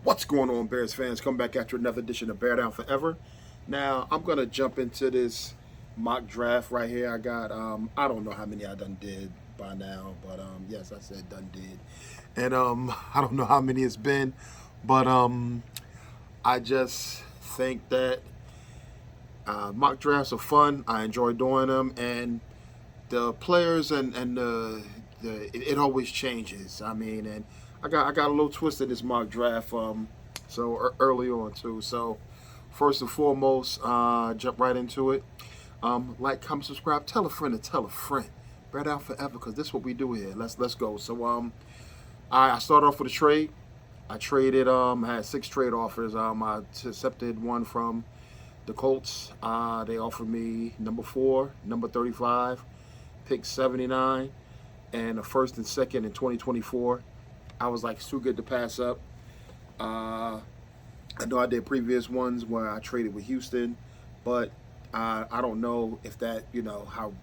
What's going on, Bears fans? Come back after another edition of Bear Down Forever. Now, I'm going to jump into this mock draft right here. I got, I don't know how many I done did by now, but yes, I said done did. And I don't know how many it's been, but I just think that mock drafts are fun. I enjoy doing them, and the players and it always changes. I mean, and I got a little twist in this mock draft. Early on too. So first and foremost, jump right into it. Like, comment, subscribe, tell a friend to tell a friend. Bread out forever, because this is what we do here. Let's go. So I started off with a trade. I traded. I had 6 trade offers. I accepted one from the Colts. They offered me number 4, number 35, pick 79, and a first and second in 2024. I was like, it's too good to pass up. I know I did previous ones where I traded with Houston, but I don't know if that, how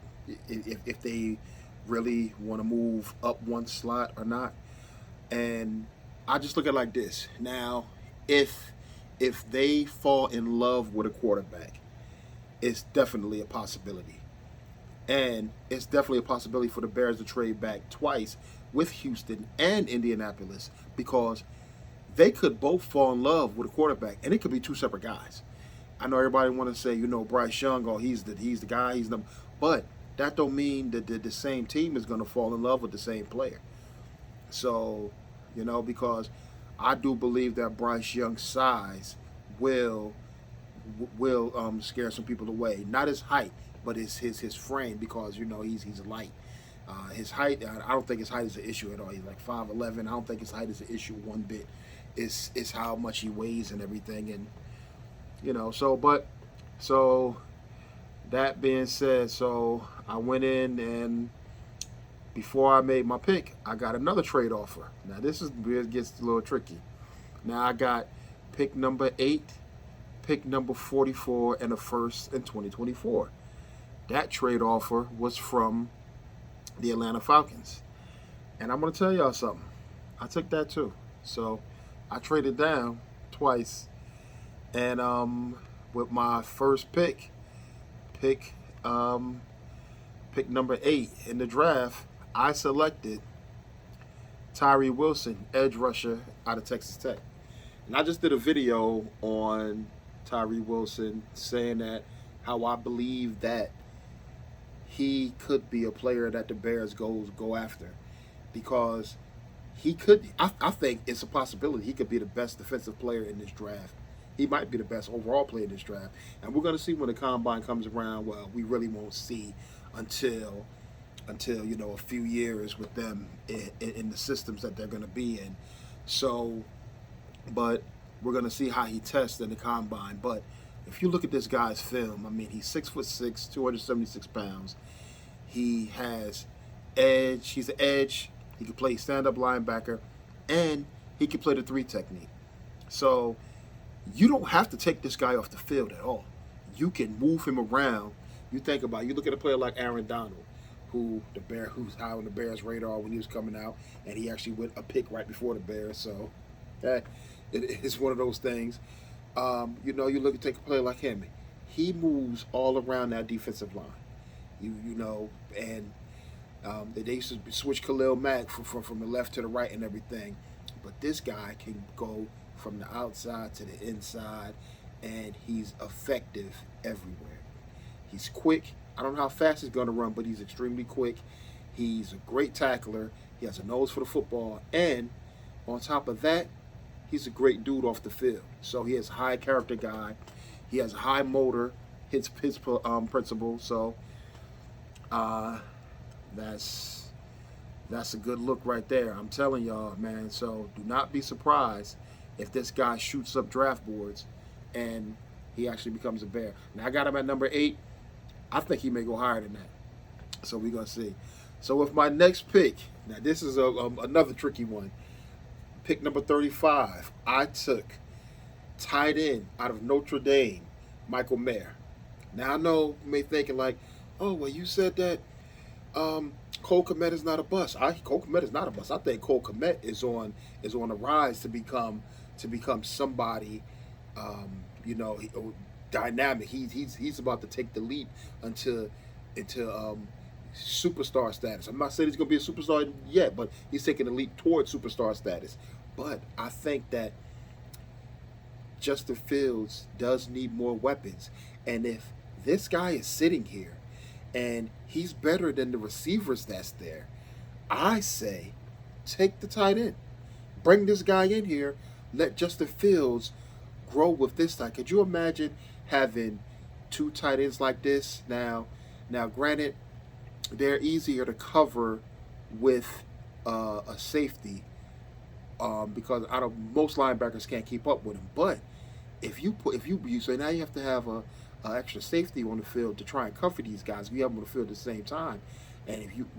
if they really want to move up one slot or not. And I just look at it like this. Now, if they fall in love with a quarterback, it's definitely a possibility. And it's definitely a possibility for the Bears to trade back twice with Houston and Indianapolis, because they could both fall in love with a quarterback, and it could be 2 separate guys. I know everybody want to say, Bryce Young, oh, he's the guy, he's the, but that don't mean that the same team is going to fall in love with the same player. So, because I do believe that Bryce Young's size will scare some people away. Not his height, but his frame, because he's light. His height, I don't think his height is an issue at all. He's like 5'11". I don't think his height is an issue one bit. It's how much he weighs and everything, and so that being said, so I went in, and before I made my pick, I got another trade offer. Now this is where it gets a little tricky. Now I got pick number 8, pick number 44, and a first in 2024. That trade offer was from the Atlanta Falcons. And I'm going to tell y'all something. I took that too. So I traded down twice. And with my first pick number 8 in the draft, I selected Tyree Wilson, edge rusher out of Texas Tech. And I just did a video on Tyree Wilson saying that how I believe that he could be a player that the Bears go after, because he could. I think it's a possibility he could be the best defensive player in this draft. He might be the best overall player in this draft, and we're going to see when the combine comes around. Well, we really won't see until a few years with them in the systems that they're going to be in. So, but we're going to see how he tests in the combine. But if you look at this guy's film, I mean, he's 6'6", 276 pounds. He has edge. He's an edge. He can play stand-up linebacker, and he can play the 3 technique. So you don't have to take this guy off the field at all. You can move him around. You look at a player like Aaron Donald, who's high on the Bears' radar when he was coming out, and he actually went a pick right before the Bears. So it's one of those things. You look at take a player like him. He moves all around that defensive line. And they used to switch Khalil Mack from the left to the right and everything. But this guy can go from the outside to the inside, and he's effective everywhere. He's quick. I don't know how fast he's going to run, but he's extremely quick. He's a great tackler. He has a nose for the football. And on top of that, he's a great dude off the field. So he is a high character guy. He has a high motor, his principle. So that's a good look right there. I'm telling y'all, man. So do not be surprised if this guy shoots up draft boards and he actually becomes a Bear. Now I got him at number 8. I think he may go higher than that. So we're gonna see. So with my next pick, now this is another tricky one. Pick number 35. I took tight end out of Notre Dame, Michael Mayer. Now I know you may thinking like, oh well, you said that Cole Kmet is not a bust. Cole Kmet is not a bust. I think Cole Kmet is on a rise to become somebody, um, you know, dynamic. He's about to take the leap into superstar status. I'm not saying he's going to be a superstar yet, but he's taking a leap towards superstar status. But I think that Justin Fields does need more weapons, and if this guy is sitting here and he's better than the receivers that's there, I say take the tight end. Bring this guy in here. Let Justin Fields grow with this tight. Could you imagine having two tight ends like this? Now, granted, they're easier to cover with a safety because most linebackers can't keep up with him. But so now you have to have a extra safety on the field to try and cover these guys. You have them on the field at the same time, and if you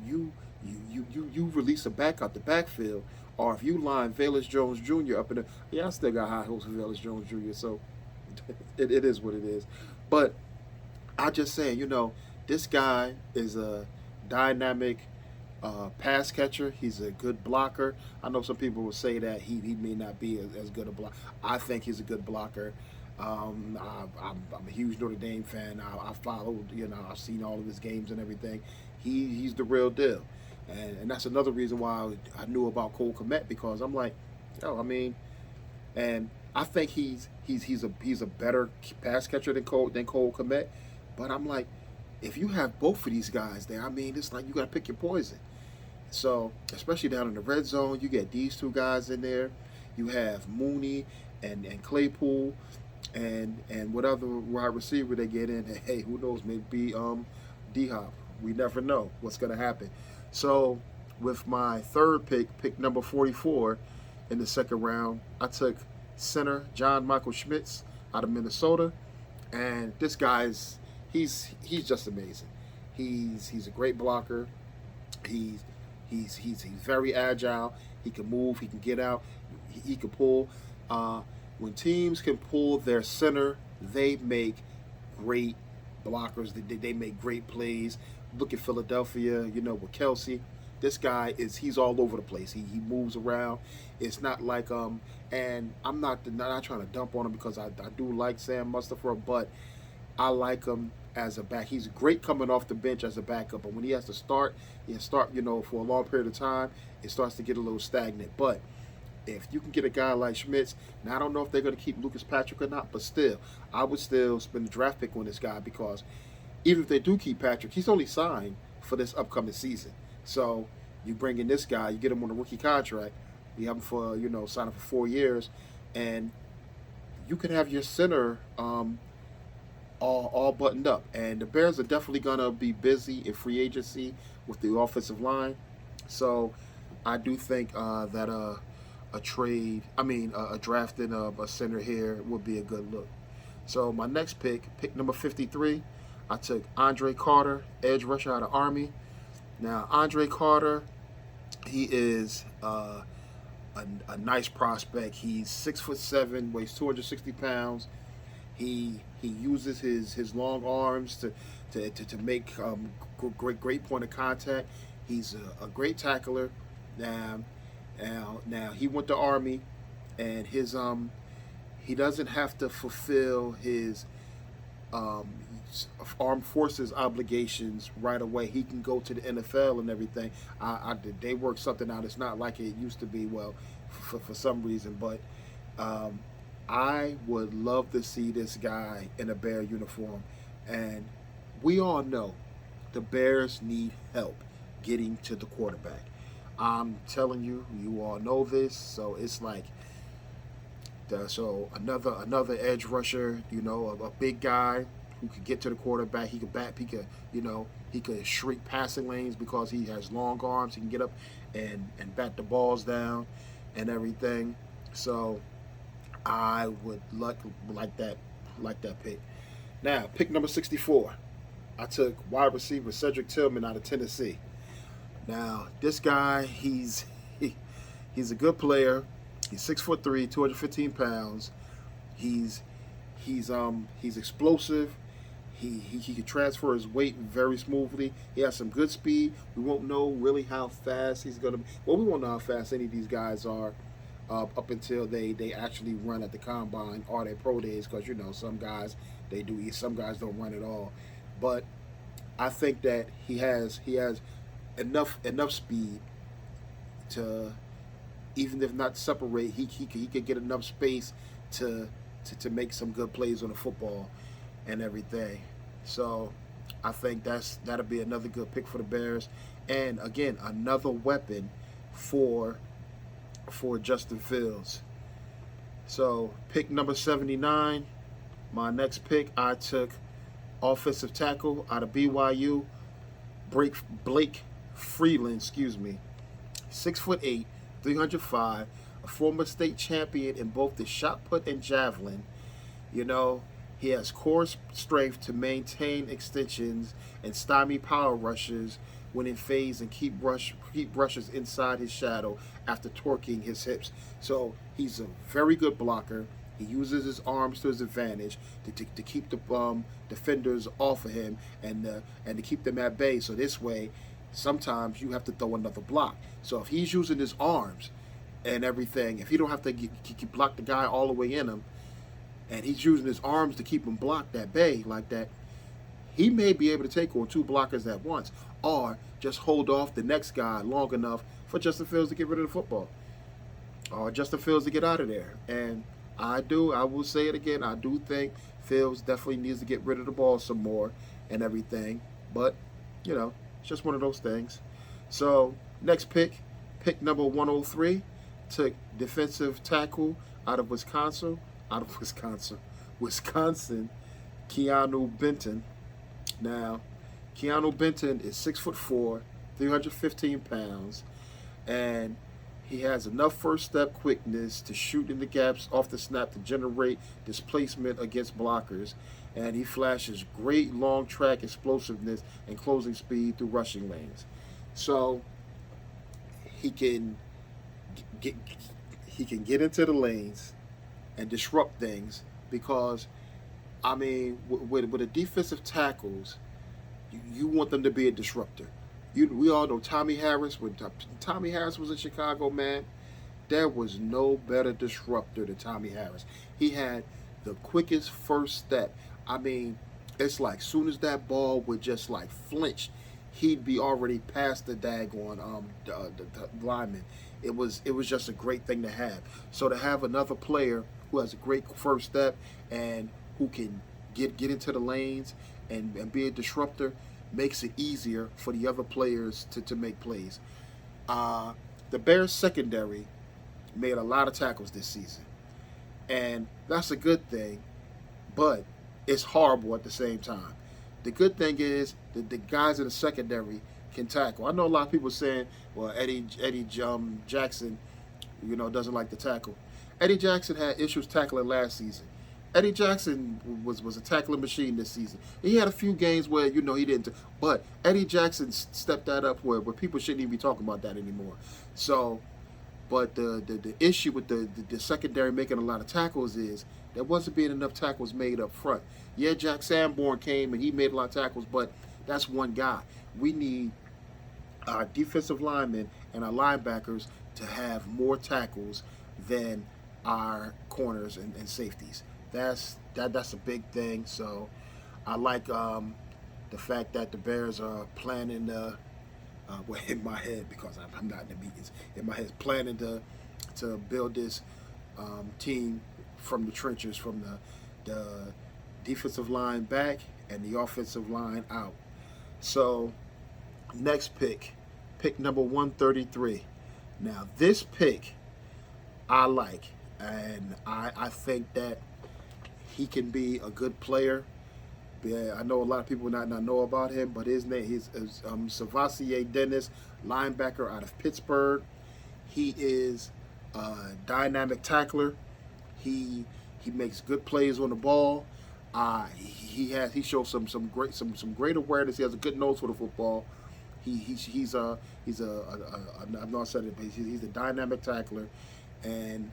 release a back out the backfield, or if you line Velus Jones Jr. up in the I still got high hopes for Velus Jones Jr. So it is what it is. But I just saying, this guy is a dynamic pass catcher. He's a good blocker. I know some people will say that he may not be as good a blocker. I think he's a good blocker. I'm a huge Notre Dame fan. I followed, I've seen all of his games and everything. He's the real deal, and that's another reason why I knew about Cole Kmet, because I'm like, and I think he's a better pass catcher than Cole Kmet, but I'm like, if you have both of these guys there, it's like you got to pick your poison. So, especially down in the red zone, you get these two guys in there. You have Mooney and Claypool and what other wide receiver they get in. Hey, who knows? Maybe D-Hop. We never know what's going to happen. So, with my third pick number 44 in the second round, I took center John Michael Schmitz out of Minnesota, and this guy's he's just amazing. He's a great blocker. He's very agile. He can move. He can get out. He can pull. When teams can pull their center, they make great blockers. They make great plays. Look at Philadelphia, with Kelsey. This guy he's all over the place. He moves around. It's not like and I'm not trying to dump on him, because I do like Sam Mustafa, but I like him as a back. He's great coming off the bench as a backup, but when he has to start, for a long period of time, it starts to get a little stagnant. But if you can get a guy like Schmitz, now I don't know if they're going to keep Lucas Patrick or not, but still, I would still spend a draft pick on this guy, because even if they do keep Patrick, he's only signed for this upcoming season. So you bring in this guy, you get him on a rookie contract, you have him for, sign him for 4 years, and you can have your center all buttoned up. And the Bears are definitely going to be busy in free agency with the offensive line. So I do think that a drafting of a center here would be a good look. So my next pick number 53, I took Andre Carter, edge rusher out of Army. Now, Andre Carter, he is a nice prospect. He's 6'7", weighs 260 pounds. He uses his long arms to make great point of contact. He's a great tackler. Now he went to Army, and his he doesn't have to fulfill his armed forces obligations right away. He can go to the NFL and everything. They worked something out. It's not like it used to be. Well, for some reason, but I would love to see this guy in a Bear uniform. And we all know the Bears need help getting to the quarterback. I'm telling you, you all know this. So it's like, another edge rusher, a big guy who could get to the quarterback. He could shrink passing lanes because he has long arms. He can get up and bat the balls down and everything. So I would like that pick. Now, pick number 64. I took wide receiver Cedric Tillman out of Tennessee. Now, this guy, he's a good player. He's 6'3", 215 pounds. He's explosive. He can transfer his weight very smoothly. He has some good speed. We won't know really how fast he's going to be. Well, we won't know how fast any of these guys are up until they actually run at the combine or their pro days, because you know some guys they do, some guys don't run at all. But I think that he has enough speed to, even if not separate, he could get enough space to make some good plays on the football and everything. So I think that'll be another good pick for the Bears, and again another weapon for Justin Fields. So pick number 79. My next pick, I took offensive tackle out of BYU, Blake Freeland. 6'8", 305, a former state champion in both the shot put and javelin. You know, he has core strength to maintain extensions and stymie power rushes when in phase and keep rushers inside his shadow after torquing his hips. So he's a very good blocker. He uses his arms to his advantage to keep the defenders off of him and to keep them at bay. So this way, sometimes you have to throw another block. So if he's using his arms and everything, if he don't have to block the guy all the way in him, and he's using his arms to keep him blocked at bay like that, he may be able to take on two blockers at once, or just hold off the next guy long enough for Justin Fields to get rid of the football, or Justin Fields to get out of there. And I will say it again, I do think Fields definitely needs to get rid of the ball some more and everything. But, you know, it's just one of those things. So, next pick number 103, took defensive tackle out of Wisconsin, KEEANU Benton. Now, KEEANU Benton is 6'4", 315 pounds, and he has enough first step quickness to shoot in the gaps off the snap to generate displacement against blockers, and he flashes great long track explosiveness and closing speed through rushing lanes. So he can get into the lanes and disrupt things, because I mean, with the defensive tackles, you want them to be a disruptor. We all know Tommy Harris. When Tommy Harris was in Chicago, man, there was no better disruptor than Tommy Harris. He had the quickest first step. I mean, it's like soon as that ball would just like flinch, he'd be already past the daggone the lineman. It was just a great thing to have. So to have another player who has a great first step and who can get into the lanes and be a disruptor makes it easier for the other players to make plays. The Bears secondary made a lot of tackles this season, and that's a good thing, but it's horrible at the same time. The good thing is that the guys in the secondary can tackle. I know a lot of people saying, well, Eddie Jackson, you know, doesn't like to tackle. Eddie Jackson had issues tackling last season. Eddie Jackson was a tackling machine this season. He had a few games where, you know, he didn't. But Eddie Jackson stepped that up where people shouldn't even be talking about that anymore. So, but the issue with the secondary making a lot of tackles is there wasn't being enough tackles made up front. Yeah, Jack Sanborn came and he made a lot of tackles, but that's one guy. We need our defensive linemen and our linebackers to have more tackles than our corners and safeties. That's a big thing. So I like the fact that the Bears are planning well, in my head, because I'm not in the meetings, in my head, planning to build this team from the trenches, from the defensive line back and the offensive line out. So next pick number 133. Now this pick I like, and I think that he can be a good player. Yeah, I know a lot of people not know about him, but his name is Savasier Dennis, linebacker out of Pittsburgh. He is a dynamic tackler. He makes good plays on the ball. He shows some great awareness. He has a good nose for the football. He's I've not said it, but he's a dynamic tackler, and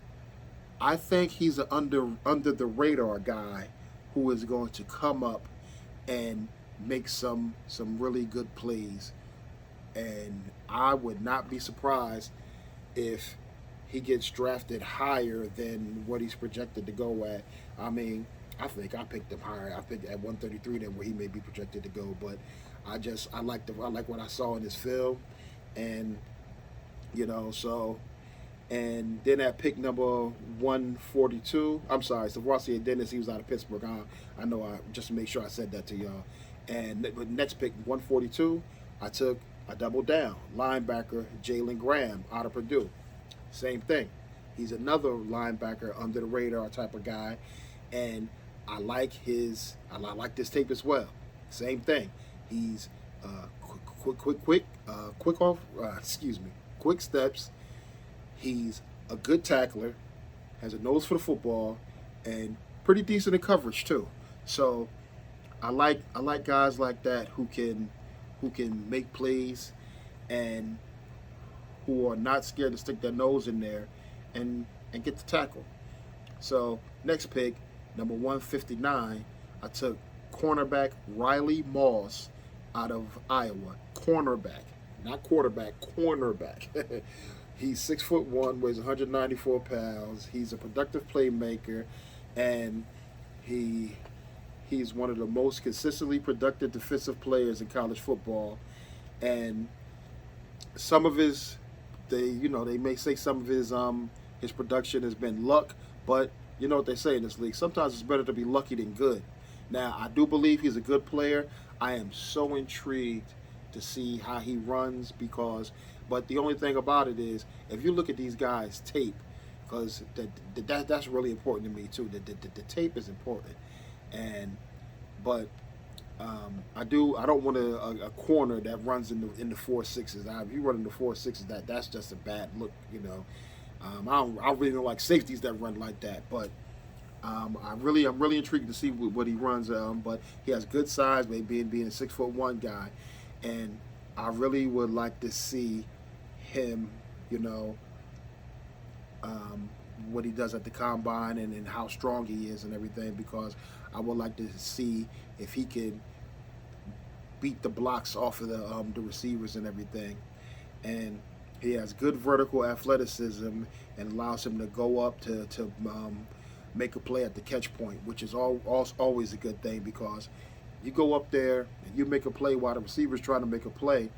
I think he's an under the radar guy who is going to come up and make some really good plays. And I would not be surprised if he gets drafted higher than what he's projected to go at. I mean, I think I picked him higher. I picked at 133 than where he may be projected to go. But I like what I saw in his film, and so. And then at pick number 142, I'm sorry, Savarsi Dennis, he was out of Pittsburgh. I know, just to make sure I said that to y'all. And next pick, 142, I doubled down. Linebacker Jalen Graham out of Purdue. Same thing. He's another linebacker under the radar type of guy. And I like this tape as well. Same thing. He's quick steps. He's a good tackler, has a nose for the football, and pretty decent in coverage too. So I like guys like that who can make plays and who are not scared to stick their nose in there and get the tackle. So next pick, number 159, I took cornerback Riley Moss out of Iowa. Cornerback, not quarterback, cornerback. He's 6'1", weighs 194 pounds. He's a productive playmaker, and he's one of the most consistently productive defensive players in college football. And some of they may say some of his production has been luck, but you know what they say in this league. Sometimes it's better to be lucky than good. Now, I do believe he's a good player. I am so intrigued to see how he runs but the only thing about it is, if you look at these guys' tape, because that's really important to me too. The tape is important, but I don't want a corner that runs in the 4.6s. If you run in the 4.6s, that's just a bad look. I really don't like safeties that run like that. But I'm really intrigued to see what he runs. But he has good size, maybe being a 6'1" guy, and I really would like to see him, what he does at the combine and how strong he is and everything, because I would like to see if he can beat the blocks off of the receivers and everything. And he has good vertical athleticism and allows him to go up to make a play at the catch point, which is always a good thing, because you go up there and you make a play while the receiver's trying to make a play.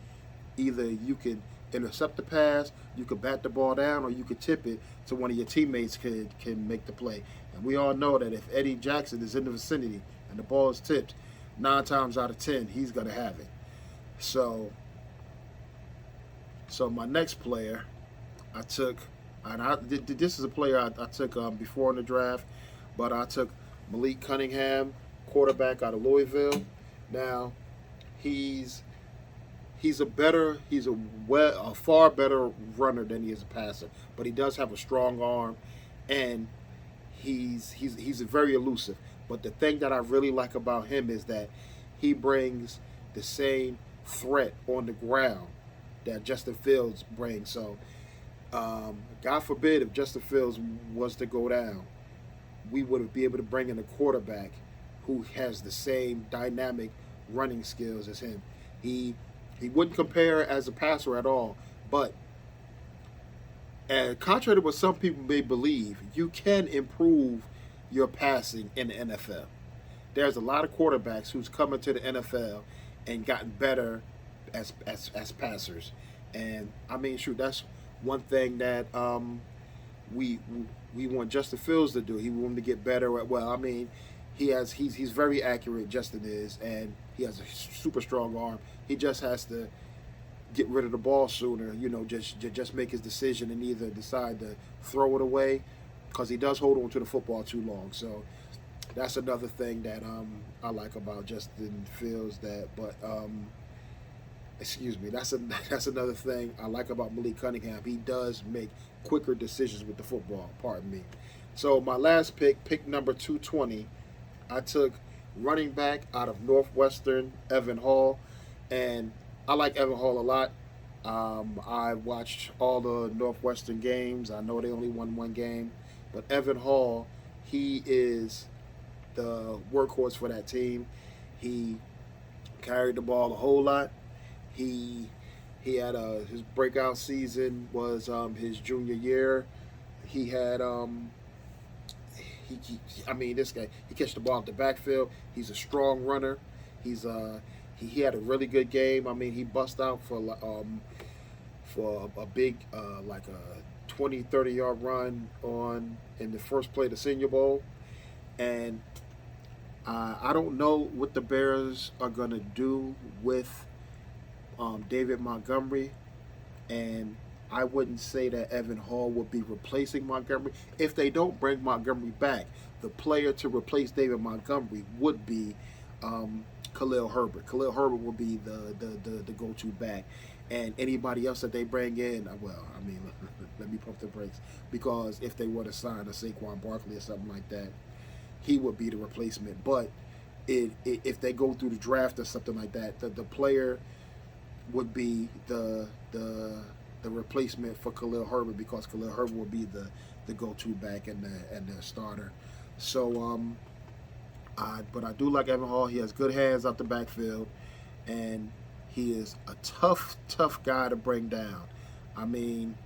Either you can intercept the pass, you could bat the ball down, or you could tip it so one of your teammates can make the play. And we all know that if Eddie Jackson is in the vicinity and the ball is tipped, 9 times out of 10 he's gonna have it. So my next player I took, and this is a player I took before in the draft, but I took Malik Cunningham, quarterback out of Louisville. Now he's a far better runner than he is a passer, but he does have a strong arm, and he's very elusive. But the thing that I really like about him is that he brings the same threat on the ground that Justin Fields brings. So, God forbid if Justin Fields was to go down, we would be able to bring in a quarterback who has the same dynamic running skills as him. He wouldn't compare as a passer at all, but contrary to what some people may believe, you can improve your passing in the NFL. There's a lot of quarterbacks who's come into the NFL and gotten better as passers, and I mean, shoot, that's one thing that we want Justin Fields to do. He want him to get better at. Well, I mean, he's very accurate. Justin is, and he has a super strong arm. He just has to get rid of the ball sooner. Just make his decision and either decide to throw it away, because he does hold on to the football too long. So that's another thing that I like about Justin Fields. That's another thing I like about Malik Cunningham. He does make quicker decisions with the football. Pardon me. So my last pick number 220, I took running back out of Northwestern, Evan Hall, and I like Evan Hall a lot. I watched all the Northwestern games. I know they only won one game, but Evan Hall, he is the workhorse for that team. He carried the ball a whole lot. He had his breakout season was his junior year. He had I mean, this guy, he catches the ball at the backfield. He's a strong runner. He had a really good game. I mean, he bust out for a big like a 20-30 yard run in the first play of the Senior Bowl. And I don't know what the Bears are gonna do with David Montgomery, and I wouldn't say that Evan Hall would be replacing Montgomery. If they don't bring Montgomery back, the player to replace David Montgomery would be Khalil Herbert. Khalil Herbert will be the go-to back. And anybody else that they bring in, well, I mean, let me pump the brakes. Because if they were to sign a Saquon Barkley or something like that, he would be the replacement. But if they go through the draft or something like that, the player would be the replacement for Khalil Herbert, because Khalil Herbert would be the go-to back and the starter. So, but I do like Evan Hall. He has good hands out the backfield, and he is a tough guy to bring down. I mean,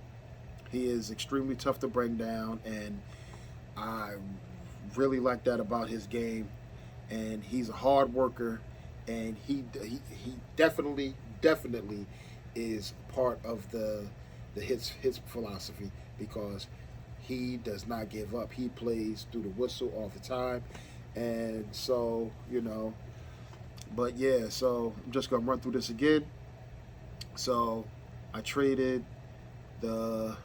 he is extremely tough to bring down, and I really like that about his game. And he's a hard worker, and he definitely is part of the his philosophy, because he does not give up. He plays through the whistle all the time. And so, you know, but yeah, so I'm just gonna run through this again. So I traded the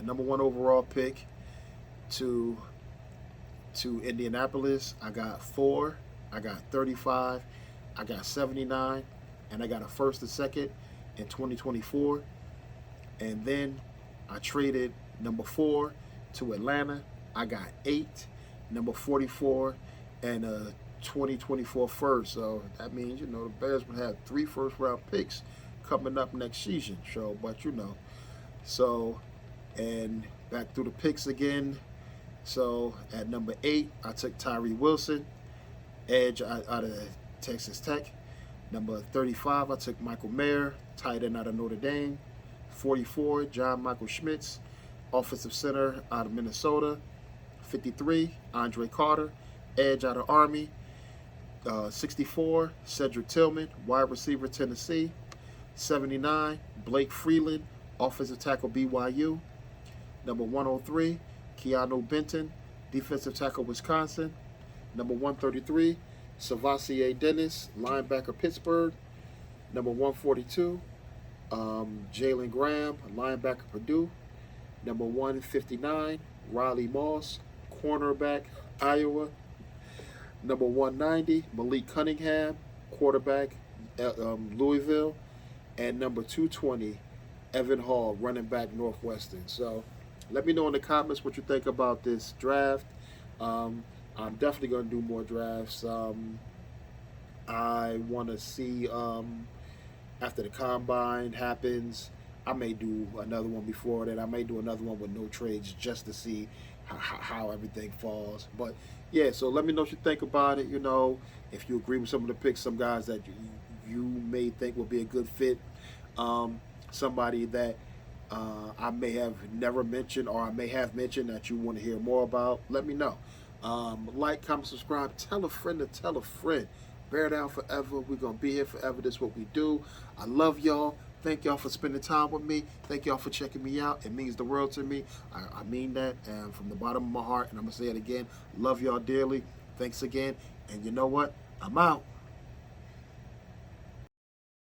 number 1 overall pick to Indianapolis. I got 4, I got 35, I got 79, and I got a first and second in 2024. And then I traded number 4 to Atlanta. I got 8, number 44, and a 2024 first. So that means, you know, the Bears would have 3 first-round picks coming up next season. So, but you know, so, and back through the picks again. So at number 8, I took Tyree Wilson, edge out of Texas Tech. Number 35, I took Michael Mayer, tight end out of Notre Dame. 44, John Michael Schmitz, offensive center out of Minnesota. 53, Andre Carter, edge out of Army. 64, Cedric Tillman, wide receiver, Tennessee. 79, Blake Freeland, offensive tackle, BYU. Number 103, KEEANU Benton, defensive tackle, Wisconsin. Number 133, Savasier Dennis, linebacker, Pittsburgh. Number 142, Jalen Graham, linebacker, Purdue. Number 159, Riley Moss, cornerback, Iowa. Number 190, Malik Cunningham, quarterback, Louisville. And number 220, Evan Hall, running back, Northwestern. So let me know in the comments what you think about this draft. I'm definitely going to do more drafts. I want to see, after the combine happens, I may do another one before that. I may do another one with no trades, just to see how everything falls. But yeah, so let me know what you think about it. You know, if you agree with some of the picks, some guys that you may think will be a good fit. Somebody that I may have never mentioned, or I may have mentioned, that you want to hear more about, let me know. Like, comment, subscribe, tell a friend to tell a friend. Bear down forever. We're going to be here forever. This is what we do. I love y'all. Thank y'all for spending time with me. Thank y'all for checking me out. It means the world to me. I mean that, and from the bottom of my heart, and I'm going to say it again. Love y'all dearly. Thanks again. And you know what? I'm out.